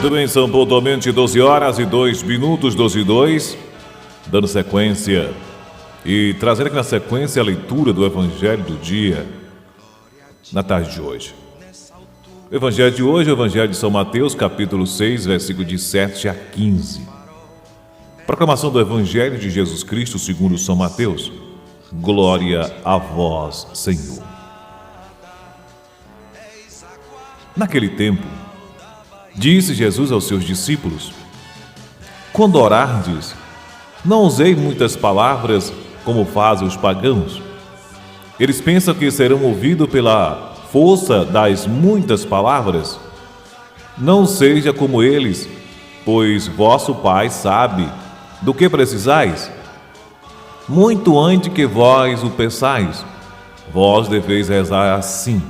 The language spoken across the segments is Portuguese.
Muito bem, são pontualmente 12 horas e 2 minutos, 12 e 2, dando sequência e trazendo aqui na sequência a leitura do Evangelho do dia, na tarde de hoje. O Evangelho de hoje é o Evangelho de São Mateus, capítulo 6, versículo de 7 a 15. Proclamação do Evangelho de Jesus Cristo segundo São Mateus. Glória a vós, Senhor. Naquele tempo, disse Jesus aos seus discípulos: quando orardes, não usei muitas palavras como fazem os pagãos. Eles pensam que serão ouvidos pela força das muitas palavras. Não seja como eles, pois vosso Pai sabe do que precisais. Muito antes que vós o peçais, vós deveis rezar assim: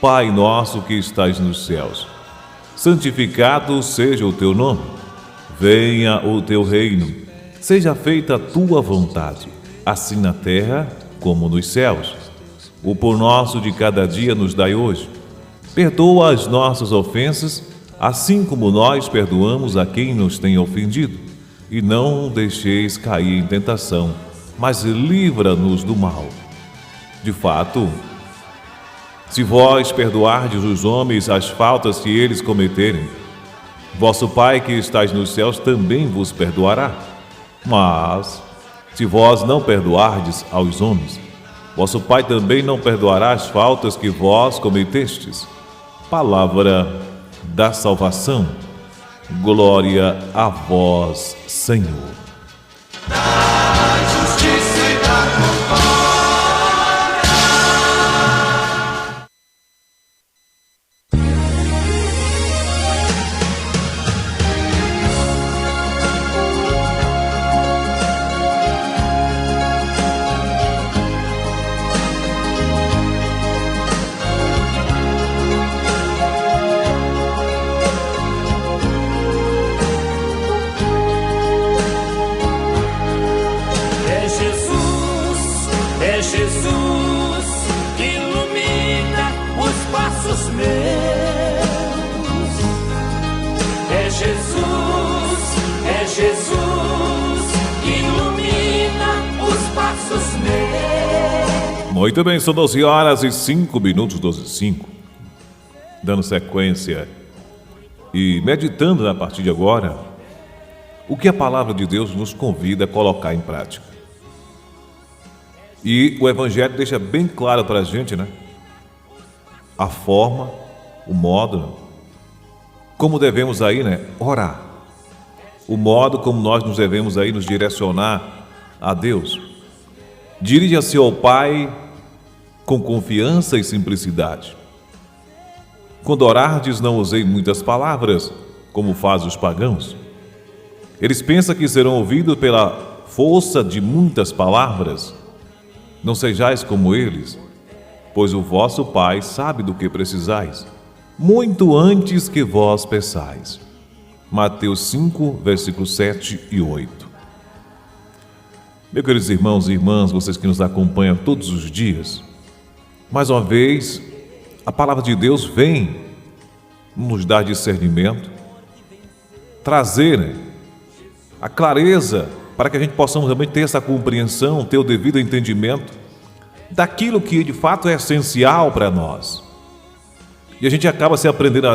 Pai nosso que estais nos céus, santificado seja o teu nome. Venha o teu reino. Seja feita a tua vontade, assim na terra como nos céus. O pão nosso de cada dia nos dai hoje. Perdoa as nossas ofensas, assim como nós perdoamos a quem nos tem ofendido. E não deixeis cair em tentação, mas livra-nos do mal. De fato, se vós perdoardes os homens as faltas que eles cometerem, vosso Pai que estais nos céus também vos perdoará. Mas, se vós não perdoardes aos homens, vosso Pai também não perdoará as faltas que vós cometestes. Palavra da salvação. Glória a vós, Senhor. Da justiça e da concórdia. Jesus que ilumina os passos meus. É Jesus que ilumina os passos meus. Muito bem, são 12 horas e 5 minutos, 12 e 5. Dando sequência e meditando a partir de agora o que a palavra de Deus nos convida a colocar em prática. E o Evangelho deixa bem claro para a gente, né? A forma, o modo, como devemos aí, né? Orar. O modo como nós nos devemos aí nos direcionar a Deus. Dirija-se ao Pai com confiança e simplicidade. Quando orardes, não usei muitas palavras, como fazem os pagãos. Eles pensam que serão ouvidos pela força de muitas palavras. Não sejais como eles, pois o vosso Pai sabe do que precisais, muito antes que vós peçais. Mateus 5, versículos 7 e 8. Meus queridos irmãos e irmãs, vocês que nos acompanham todos os dias, mais uma vez, a palavra de Deus vem nos dar discernimento, trazer a clareza para que a gente possamos realmente ter essa compreensão, ter o devido entendimento daquilo que de fato é essencial para nós. E a gente acaba se aprendendo,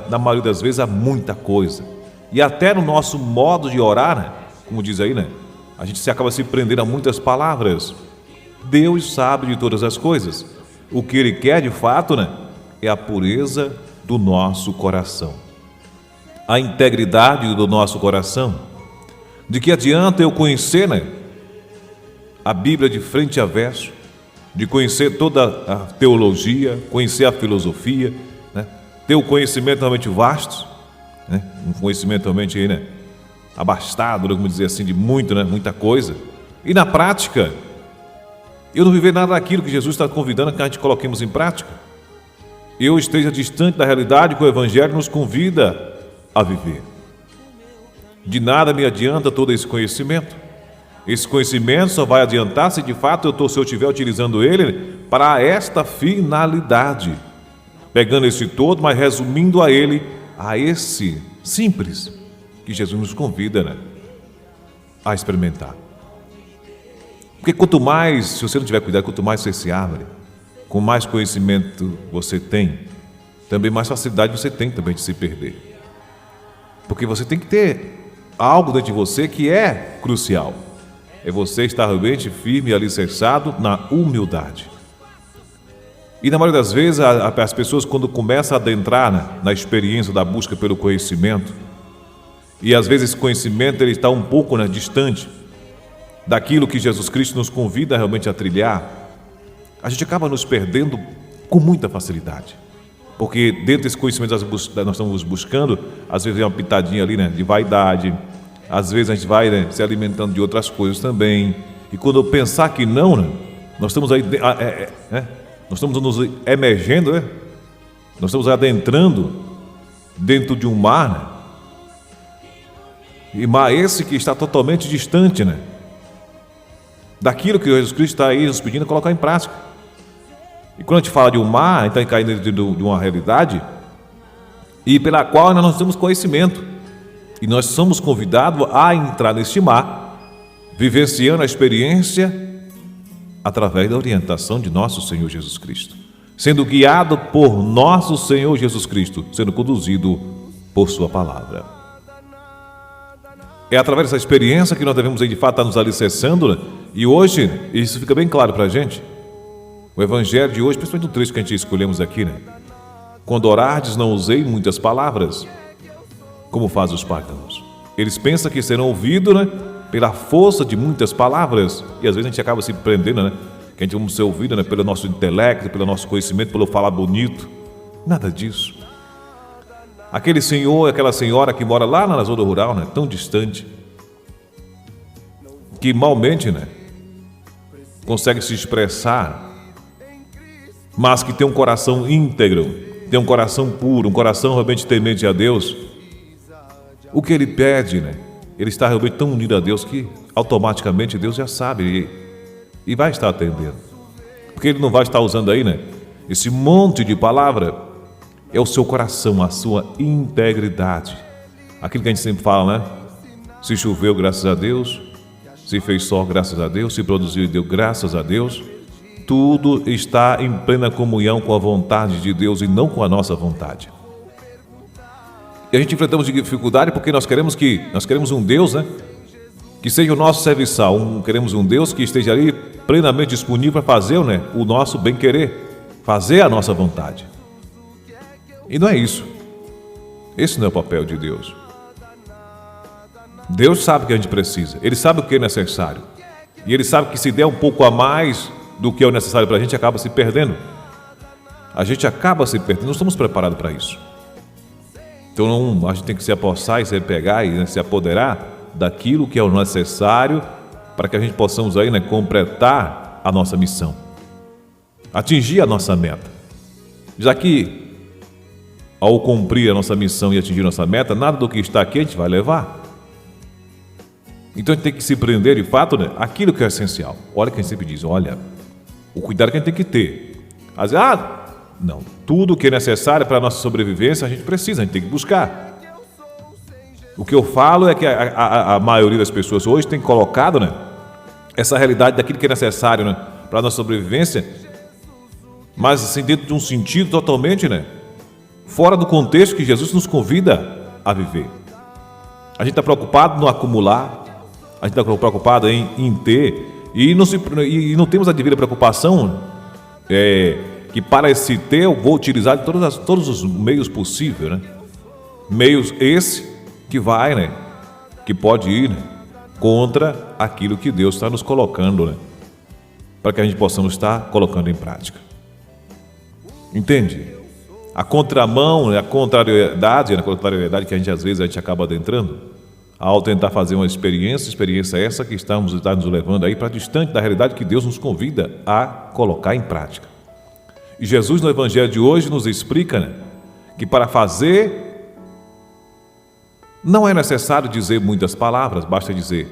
na maioria das vezes, a muita coisa. E até no nosso modo de orar, né? Como diz aí, né? A gente se acaba se prendendo a muitas palavras. Deus sabe de todas as coisas. O que Ele quer de fato, né? É a pureza do nosso coração. A integridade do nosso coração. De que adianta eu conhecer, né, a Bíblia de frente a verso, de conhecer toda a teologia, conhecer a filosofia, né, ter o conhecimento realmente vasto, né, um conhecimento realmente aí, né, abastado, como dizer assim, de muito, né, muita coisa, e na prática, eu não viver nada daquilo que Jesus está convidando que a gente coloquemos em prática. Eu esteja distante da realidade que o Evangelho nos convida a viver. De nada me adianta todo esse conhecimento. Esse conhecimento só vai adiantar se de fato se eu estiver utilizando ele para esta finalidade. Pegando esse todo, mas resumindo a ele, a esse simples que Jesus nos convida, né, a experimentar. Porque quanto mais, se você não tiver cuidado, quanto mais você se abre, com mais conhecimento você tem, também mais facilidade você tem também de se perder. Porque você tem que ter algo dentro de você que é crucial. É você estar realmente firme e alicerçado na humildade. E na maioria das vezes, as pessoas, quando começam a adentrar na experiência da busca pelo conhecimento, e às vezes esse conhecimento ele está um pouco distante daquilo que Jesus Cristo nos convida realmente a trilhar, a gente acaba nos perdendo com muita facilidade. Porque dentro desse conhecimento nós estamos buscando, às vezes vem uma pitadinha ali, de vaidade, às vezes a gente vai se alimentando de outras coisas também. E quando eu pensar que não, nós estamos aí, nós estamos nos emergendo, nós estamos adentrando dentro de um mar, e mar esse que está totalmente distante, daquilo que Jesus Cristo está aí nos pedindo a colocar em prática. E quando a gente fala de um mar, a gente está caindo dentro de uma realidade e pela qual nós não temos conhecimento. E nós somos convidados a entrar neste mar, vivenciando a experiência através da orientação de nosso Senhor Jesus Cristo, sendo guiado por nosso Senhor Jesus Cristo, sendo conduzido por sua palavra. É através dessa experiência que nós devemos, de fato, estar nos alicerçando, e hoje, isso fica bem claro para a gente. O Evangelho de hoje, principalmente o trecho que a gente escolhemos aqui, quando orardes, não usei muitas palavras, como fazem os pagãos. Eles pensam que serão ouvidos, pela força de muitas palavras, e às vezes a gente acaba se prendendo, que a gente vamos ser ouvido, pelo nosso intelecto, pelo nosso conhecimento, pelo falar bonito. Nada disso. Aquele senhor, aquela senhora que mora lá na zona rural, tão distante, que malmente, consegue se expressar, mas que tem um coração íntegro, tem um coração puro, um coração realmente temente a Deus. O que ele pede, ele está realmente tão unido a Deus que automaticamente Deus já sabe e vai estar atendendo. Porque ele não vai estar usando aí, esse monte de palavra. É o seu coração, a sua integridade. Aquilo que a gente sempre fala, Se choveu, graças a Deus. Se fez sol, graças a Deus. Se produziu, deu graças a Deus. Tudo está em plena comunhão com a vontade de Deus e não com a nossa vontade. E a gente enfrentamos dificuldade porque nós queremos um Deus, que seja o nosso serviçal. Queremos um Deus que esteja ali plenamente disponível para fazer, o nosso bem-querer, fazer a nossa vontade. E não é isso. Esse não é o papel de Deus. Deus sabe o que a gente precisa. Ele sabe o que é necessário. E Ele sabe que se der um pouco a mais do que é o necessário para a gente, acaba se perdendo. A gente acaba se perdendo. Não estamos preparados para isso. Então a gente tem que se apossar e se pegar e se apoderar daquilo que é o necessário para que a gente possamos aí, completar a nossa missão. Atingir a nossa meta. Já que ao cumprir a nossa missão e atingir a nossa meta, nada do que está aqui a gente vai levar. Então a gente tem que se prender, de fato, aquilo que é essencial. Olha que a gente sempre diz, o cuidado que a gente tem que ter. Às vezes, não, tudo que é necessário para a nossa sobrevivência a gente precisa, a gente tem que buscar. O que eu falo é que a maioria das pessoas hoje tem colocado, essa realidade daquilo que é necessário, para a nossa sobrevivência, mas assim, dentro de um sentido totalmente, fora do contexto que Jesus nos convida a viver. A gente está preocupado no acumular, a gente está preocupado em ter, e não temos a devida preocupação que para esse ter eu vou utilizar de todos os meios possíveis, Meios esse que vai, que pode ir contra aquilo que Deus está nos colocando, para que a gente possamos estar colocando em prática. Entende? A contramão, a contrariedade que a gente acaba adentrando, ao tentar fazer uma experiência essa que está nos levando aí para distante da realidade que Deus nos convida a colocar em prática. E Jesus no Evangelho de hoje nos explica, que para fazer não é necessário dizer muitas palavras, basta dizer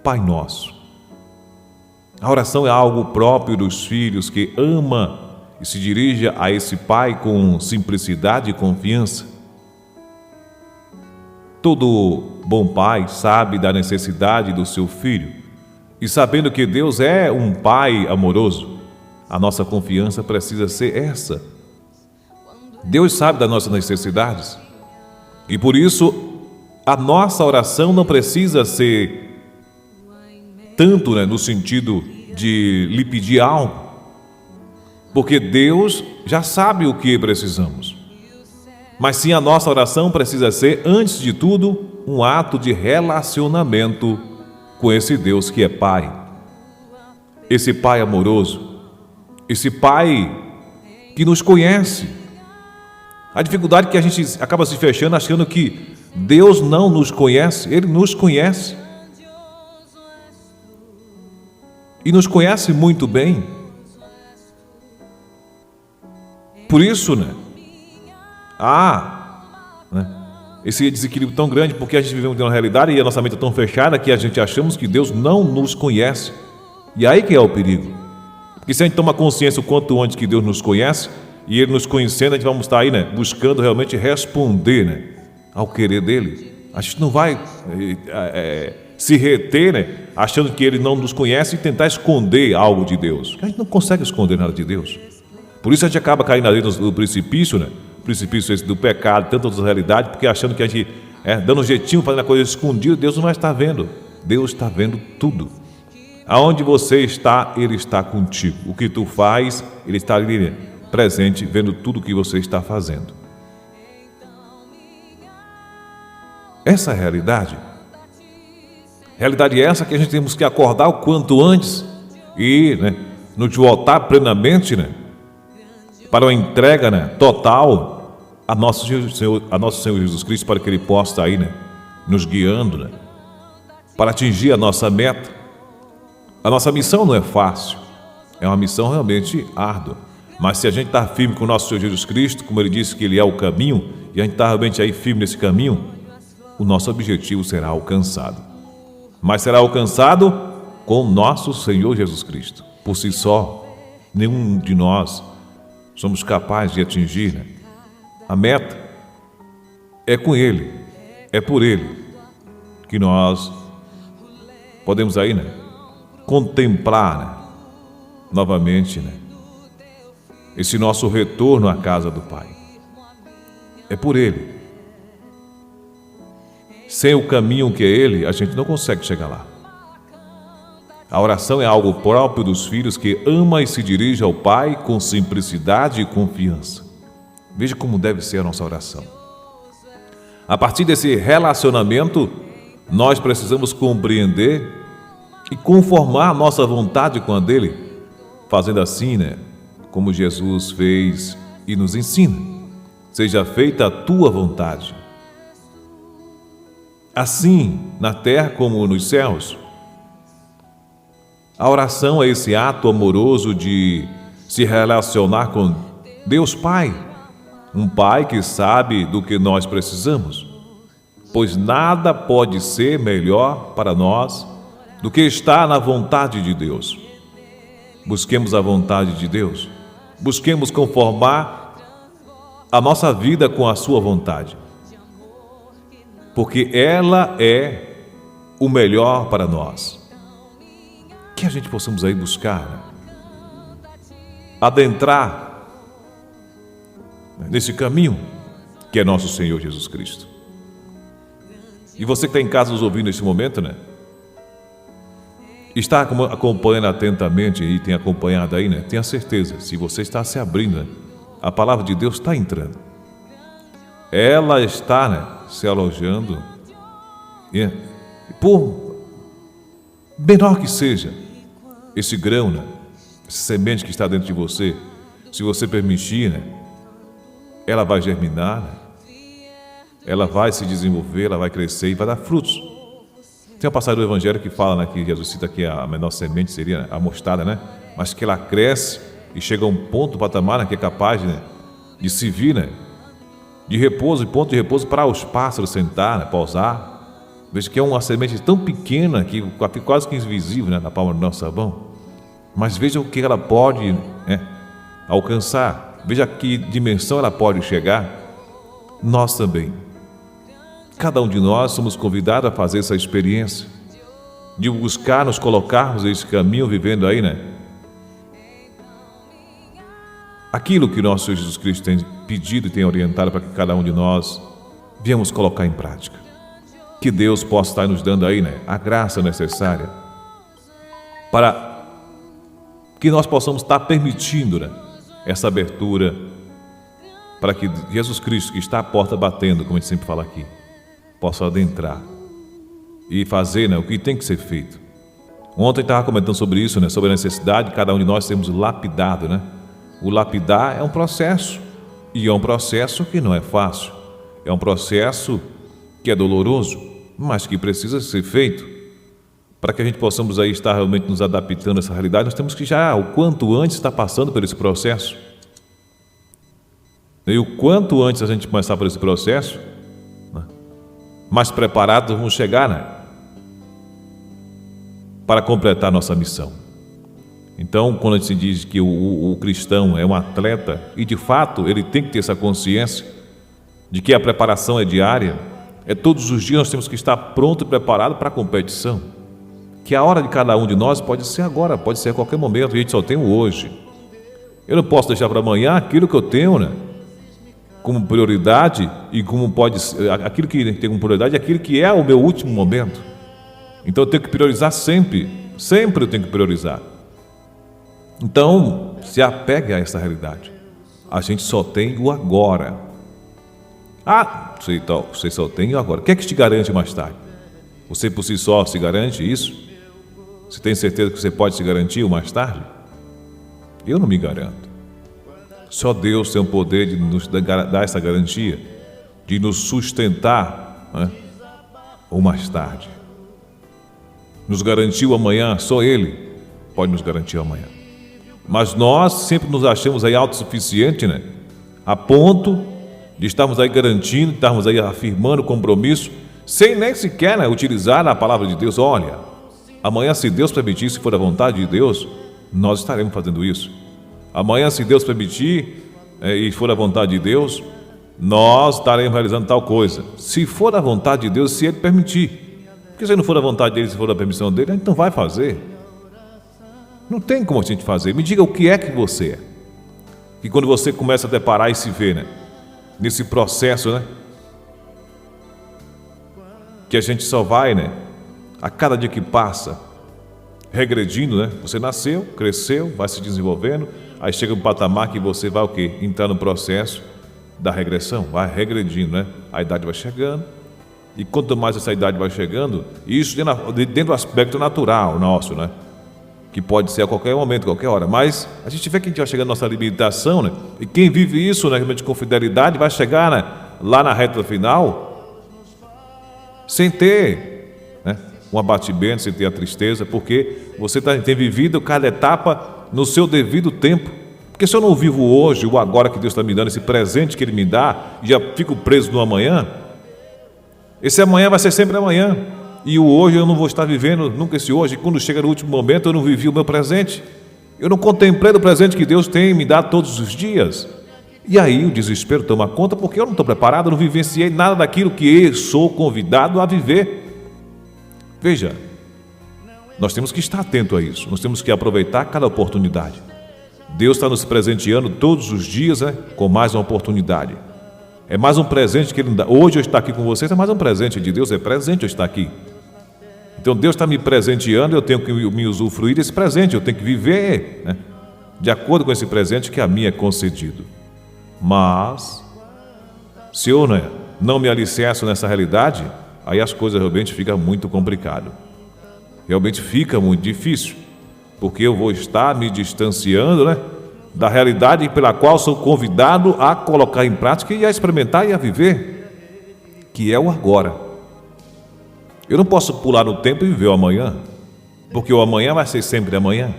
Pai Nosso. A oração é algo próprio dos filhos que ama e se dirige a esse Pai com simplicidade e confiança. Todo bom pai sabe da necessidade do seu filho. E sabendo que Deus é um pai amoroso, a nossa confiança precisa ser essa. Deus sabe das nossas necessidades. E por isso, a nossa oração não precisa ser tanto, no sentido de lhe pedir algo, porque Deus já sabe o que precisamos. Mas sim, a nossa oração precisa ser, antes de tudo, um ato de relacionamento com esse Deus que é Pai. Esse Pai amoroso, esse Pai que nos conhece. A dificuldade é que a gente acaba se fechando achando que Deus não nos conhece. Ele nos conhece. E nos conhece muito bem. Por isso, esse desequilíbrio tão grande, porque a gente vive uma realidade e a nossa mente é tão fechada que a gente achamos que Deus não nos conhece. E aí que é o perigo. Porque se a gente toma consciência o quanto antes que Deus nos conhece, e Ele nos conhecendo, a gente vai estar aí, buscando realmente responder, ao querer dEle. A gente não vai se reter, achando que Ele não nos conhece e tentar esconder algo de Deus. A gente não consegue esconder nada de Deus. Por isso a gente acaba caindo ali no precipício, precipício esse do pecado, tanto da realidade, porque achando que a gente, dando um jeitinho, fazendo a coisa escondida, Deus não vai estar vendo. Deus está vendo tudo. Aonde você está, Ele está contigo. O que tu faz, Ele está ali presente, vendo tudo o que você está fazendo. Essa é a realidade. Realidade é essa que a gente temos que acordar o quanto antes e nos voltar plenamente, para uma entrega total a nosso Senhor Jesus Cristo, para que Ele possa estar aí nos guiando, para atingir a nossa meta. A nossa missão não é fácil, é uma missão realmente árdua, mas se a gente está firme com o nosso Senhor Jesus Cristo, como Ele disse que Ele é o caminho, e a gente está realmente aí firme nesse caminho, o nosso objetivo será alcançado. Mas será alcançado com o nosso Senhor Jesus Cristo. Por si só, nenhum de nós somos capazes de atingir. A meta é com Ele, é por Ele que nós podemos aí, contemplar novamente, esse nosso retorno à casa do Pai. É por Ele. Sem o caminho que é Ele, a gente não consegue chegar lá. A oração é algo próprio dos filhos que ama e se dirige ao Pai com simplicidade e confiança. Veja como deve ser a nossa oração. A partir desse relacionamento, nós precisamos compreender e conformar a nossa vontade com a dele, fazendo assim, como Jesus fez e nos ensina. Seja feita a tua vontade. Assim, na terra como nos céus. A oração é esse ato amoroso de se relacionar com Deus Pai, um Pai que sabe do que nós precisamos, pois nada pode ser melhor para nós do que estar na vontade de Deus. Busquemos a vontade de Deus, busquemos conformar a nossa vida com a sua vontade, porque ela é o melhor para nós. Que a gente possamos aí buscar, adentrar nesse caminho que é nosso Senhor Jesus Cristo. E você que está em casa nos ouvindo nesse momento, está acompanhando atentamente e tem acompanhado aí, tenha certeza, se você está se abrindo, a palavra de Deus está entrando. Ela está, se alojando, por menor que seja esse grão, essa semente que está dentro de você, se você permitir, ela vai germinar, ela vai se desenvolver, ela vai crescer e vai dar frutos. Tem uma passagem do Evangelho que fala, que Jesus cita que a menor semente seria a mostarda, mas que ela cresce e chega a um ponto, patamar, que é capaz de se vir, de repouso, ponto de repouso para os pássaros sentar, pousar. Veja que é uma semente tão pequena que quase que invisível, na palma do nossa mão. Mas veja o que ela pode alcançar. Veja que dimensão ela pode chegar. Nós também. cada um de nós somos convidados a fazer essa experiência, de buscar nos colocarmos nesse caminho, vivendo aí, né? Aquilo que nosso Senhor Jesus Cristo tem pedido e tem orientado para que cada um de nós viemos colocar em prática. Que Deus possa estar nos dando aí, né, a graça necessária para que nós possamos estar permitindo, né, essa abertura para que Jesus Cristo, que está à porta batendo, como a gente sempre fala aqui, possa adentrar e fazer, né, o que tem que ser feito. Ontem eu estava comentando sobre isso, né, sobre a necessidade de cada um de nós sermos lapidado, né? O lapidar é um processo, e é um processo que não é fácil. É um processo que é doloroso, mas que precisa ser feito. Para que a gente possamos aí estar realmente nos adaptando a essa realidade, nós temos que já, o quanto antes, estar passando por esse processo. E o quanto antes a gente começar por esse processo, né, mais preparados vamos chegar, né, para completar a nossa missão. Então, quando a gente diz que o cristão é um atleta, e de fato ele tem que ter essa consciência de que a preparação é diária, é todos os dias nós temos que estar pronto e preparado para a competição. Que a hora de cada um de nós pode ser agora, pode ser a qualquer momento, a gente só tem o hoje. Eu não posso deixar para amanhã aquilo que eu tenho, né, como prioridade, e como pode ser, aquilo que tem como prioridade, aquilo que é o meu último momento. Então eu tenho que priorizar sempre, sempre eu tenho que priorizar. Então, se apegue a essa realidade. A gente só tem o agora. Ah, você só tem o agora. O que é que te garante mais tarde? Você por si só se garante isso? Você tem certeza que você pode se garantir o mais tarde? Eu não me garanto. Só Deus tem o poder de nos dar essa garantia, de nos sustentar, né, o mais tarde. Nos garantiu o amanhã, só Ele pode nos garantir o amanhã. Mas nós sempre nos achamos aí autossuficientes, né? A ponto de estarmos aí garantindo, estarmos aí afirmando compromisso, sem nem sequer, né, utilizar a palavra de Deus. Olha, amanhã, se Deus permitir, se for a vontade de Deus, nós estaremos fazendo isso. Amanhã, se Deus permitir, e for a vontade de Deus, nós estaremos realizando tal coisa. Se for a vontade de Deus, se Ele permitir. Porque se não for a vontade dele, se for a permissão dele, a gente não vai fazer. Não tem como a gente fazer. Me diga o que é que você é. Que quando você começa a deparar e se ver, né, nesse processo, né, que a gente só vai, né, a cada dia que passa, regredindo, né? Você nasceu, cresceu, vai se desenvolvendo, aí chega um patamar que você vai o quê? Entrar no processo da regressão, vai regredindo, né? A idade vai chegando, e quanto mais essa idade vai chegando, isso dentro do aspecto natural nosso, né? Que pode ser a qualquer momento, qualquer hora, mas a gente vê que a gente vai chegando à nossa limitação, né? E quem vive isso, né, realmente com fidelidade, vai chegar, né, lá na reta final, sem ter, né, um abatimento, sem ter a tristeza, porque você tem vivido cada etapa no seu devido tempo. Porque se eu não vivo hoje, o agora que Deus está me dando, esse presente que Ele me dá, e já fico preso no amanhã, esse amanhã vai ser sempre amanhã. E o hoje eu não vou estar vivendo nunca esse hoje. E quando chega no último momento, eu não vivi o meu presente. Eu não contemplei o presente que Deus tem me dado todos os dias. E aí o desespero toma conta, porque eu não estou preparado, eu não vivenciei nada daquilo que eu sou convidado a viver. Veja, nós temos que estar atento a isso. Nós temos que aproveitar cada oportunidade. Deus está nos presenteando todos os dias, né, com mais uma oportunidade. É mais um presente que Ele dá. Hoje eu estar aqui com vocês é mais um presente de Deus, é presente eu estar aqui. Então Deus está me presenteando, eu tenho que me usufruir desse presente, eu tenho que viver, né, de acordo com esse presente que a mim é concedido. Mas, se eu, né, não me alicerço nessa realidade, aí as coisas realmente ficam muito complicadas. Realmente fica muito difícil, porque eu vou estar me distanciando, né, da realidade pela qual sou convidado a colocar em prática e a experimentar e a viver, que é o agora. Eu não posso pular no tempo e viver o amanhã, porque o amanhã vai ser sempre amanhã.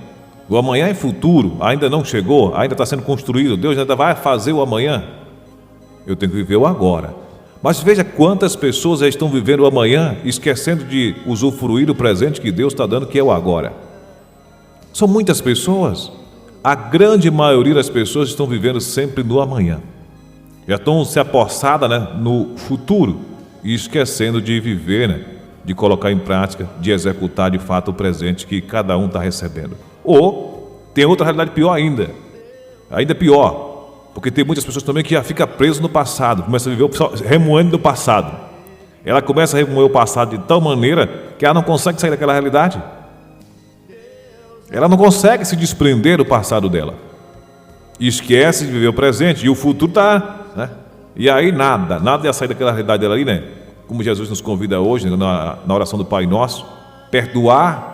O amanhã é futuro, ainda não chegou, ainda está sendo construído, Deus ainda vai fazer o amanhã. Eu tenho que viver o agora. Mas veja quantas pessoas já estão vivendo o amanhã, esquecendo de usufruir do presente que Deus está dando, que é o agora. São muitas pessoas. A grande maioria das pessoas estão vivendo sempre no amanhã. Já estão se apossadas, né, no futuro. e esquecendo de viver, né? De colocar em prática, de executar de fato o presente que cada um está recebendo. Ou tem outra realidade pior ainda pior, porque tem muitas pessoas também que já ficam presas no passado, começam a viver remoendo do passado. Ela começa a remoer o passado de tal maneira que ela não consegue sair daquela realidade. Ela não consegue se desprender do passado dela. E esquece de viver o presente, e o futuro está, né? E aí nada ia sair daquela realidade dela ali, né? Como Jesus nos convida hoje, né? na oração do Pai Nosso, perdoar.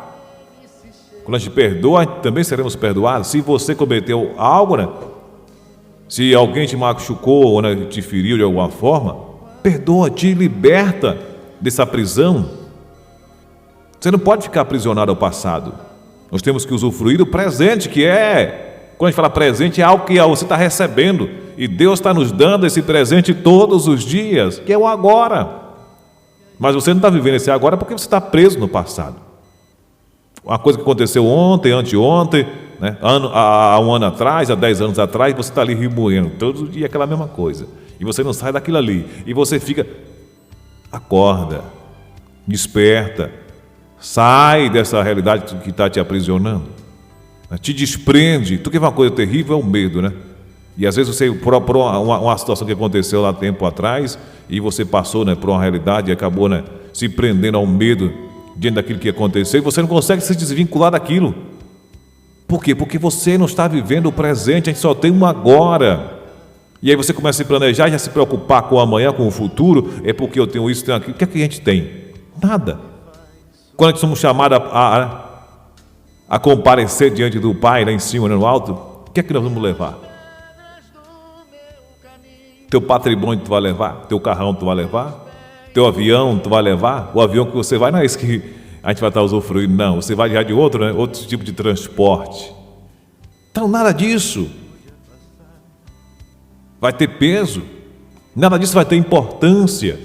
Quando a gente perdoa, também seremos perdoados. Se você cometeu algo, né? Se alguém te machucou ou, né, te feriu de alguma forma, perdoa, te liberta dessa prisão. Você não pode ficar aprisionado ao passado. Nós temos que usufruir do presente, que é, quando a gente fala presente, é algo que você está recebendo, e Deus está nos dando esse presente todos os dias, que é o agora. Mas você não está vivendo esse agora porque você está preso no passado. Uma coisa que aconteceu ontem, anteontem, né? Há um ano atrás, há 10 anos atrás, você está ali remoendo todos os dias aquela mesma coisa, e você não sai daquilo ali, e você fica, acorda, desperta, sai dessa realidade que está te aprisionando, né? Te desprende. Tu quer ver uma coisa terrível? É o medo, né? E às vezes você, por uma situação que aconteceu lá tempo atrás, e você passou, né, por uma realidade e acabou, né, se prendendo ao medo diante daquilo que aconteceu, e você não consegue se desvincular daquilo. Por quê? Porque você não está vivendo o presente, a gente só tem um agora. E aí você começa a se planejar e já se preocupar com o amanhã, com o futuro. É porque eu tenho isso, tenho aquilo. O que é que a gente tem? Nada. Quando a gente somos chamados a comparecer diante do Pai, lá em cima, no alto, o que é que nós vamos levar? Teu patrimônio tu vai levar? Teu carrão tu vai levar? Teu avião tu vai levar? O avião que você vai não é esse que a gente vai estar usufruindo, não. Você vai já de outro, né? Outro tipo de transporte. Então, nada disso vai ter peso. Nada disso vai ter importância.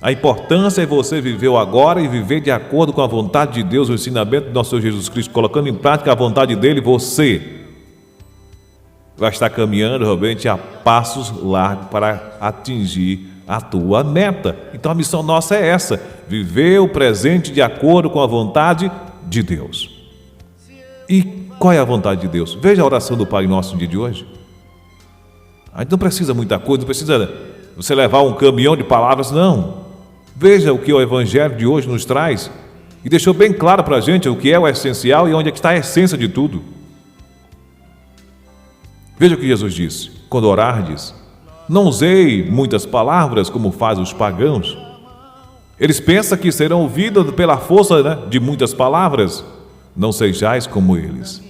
A importância é você viver o agora e viver de acordo com a vontade de Deus, o ensinamento do nosso Senhor Jesus Cristo, colocando em prática a vontade dele. Você vai estar caminhando realmente a passos largos para atingir a tua meta. Então a missão nossa é essa: viver o presente de acordo com a vontade de Deus. E qual é a vontade de Deus? Veja a oração do Pai Nosso no dia de hoje. A gente não precisa muita coisa, não precisa você levar um caminhão de palavras, não. Veja o que o Evangelho de hoje nos traz e deixou bem claro para a gente o que é o essencial e onde é que está a essência de tudo. Veja o que Jesus disse: quando orardes, não usei muitas palavras como fazem os pagãos. Eles pensam que serão ouvidos pela força, né, de muitas palavras. Não sejais como eles,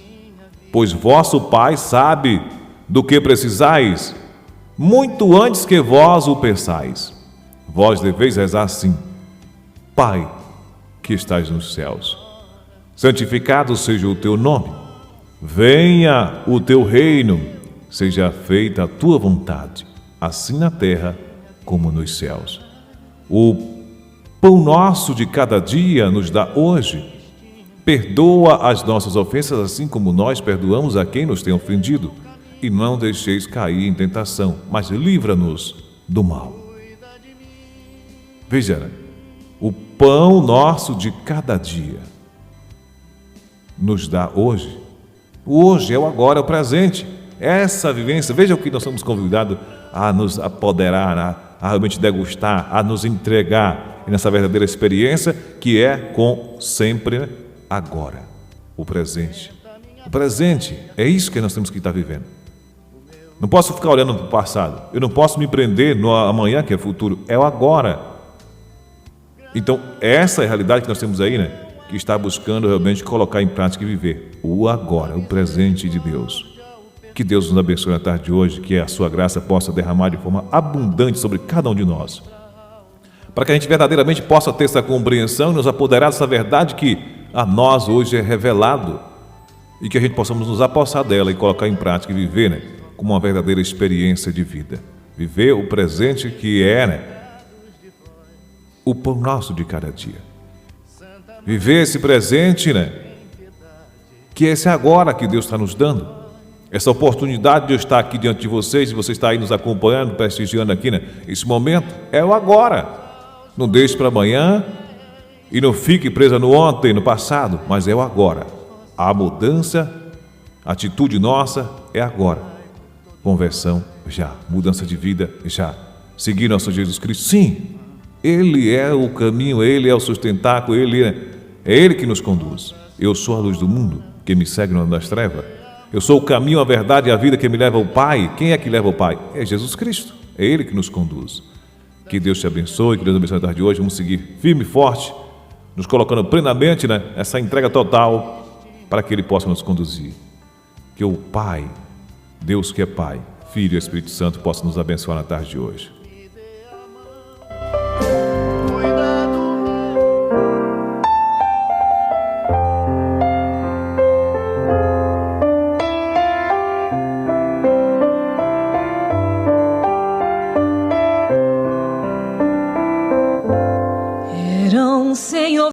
pois vosso Pai sabe do que precisais, muito antes que vós o pensais. Vós deveis rezar assim: Pai, que estás nos céus, santificado seja o teu nome. Venha o teu reino, seja feita a tua vontade, assim na terra como nos céus. O pão nosso de cada dia nos dá hoje. Perdoa as nossas ofensas, assim como nós perdoamos a quem nos tem ofendido. E não deixeis cair em tentação, mas livra-nos do mal. Veja, o pão nosso de cada dia nos dá hoje. O hoje é o agora, é o presente. Essa vivência, veja o que nós somos convidados a nos apoderar, a realmente degustar, a nos entregar nessa verdadeira experiência que é com sempre, né, agora, o presente. O presente é isso que nós temos que estar vivendo. Não posso ficar olhando para o passado. Eu não posso me prender no amanhã, que é futuro. É o agora. Então, essa é a realidade que nós temos aí, né? Que está buscando realmente colocar em prática e viver o agora, o presente de Deus. Que Deus nos abençoe na tarde de hoje, que a sua graça possa derramar de forma abundante sobre cada um de nós, para que a gente verdadeiramente possa ter essa compreensão e nos apoderar dessa verdade que a nós hoje é revelado, e que a gente possamos nos apossar dela e colocar em prática e viver, né, como uma verdadeira experiência de vida. Viver o presente que é, né, o pão nosso de cada dia. Viver esse presente, né, que é esse agora que Deus está nos dando. Essa oportunidade de eu estar aqui diante de vocês, e você está aí nos acompanhando, prestigiando aqui, né, esse momento, é o agora. Não deixe para amanhã e não fique presa no ontem, no passado, mas é o agora. A mudança, a atitude nossa é agora. Conversão já, mudança de vida já. Seguir nosso Jesus Cristo, sim. Ele é o caminho, Ele é o sustentáculo, é Ele que nos conduz. Eu sou a luz do mundo, quem me segue não nas trevas. Eu sou o caminho, a verdade e a vida que me leva ao Pai. Quem é que leva ao Pai? É Jesus Cristo, é Ele que nos conduz. Que Deus te abençoe, que Deus abençoe a tarde de hoje. Vamos seguir firme e forte, nos colocando plenamente nessa entrega total para que Ele possa nos conduzir. Que o Pai, Deus que é Pai, Filho e Espírito Santo possa nos abençoar na tarde de hoje. Senhor.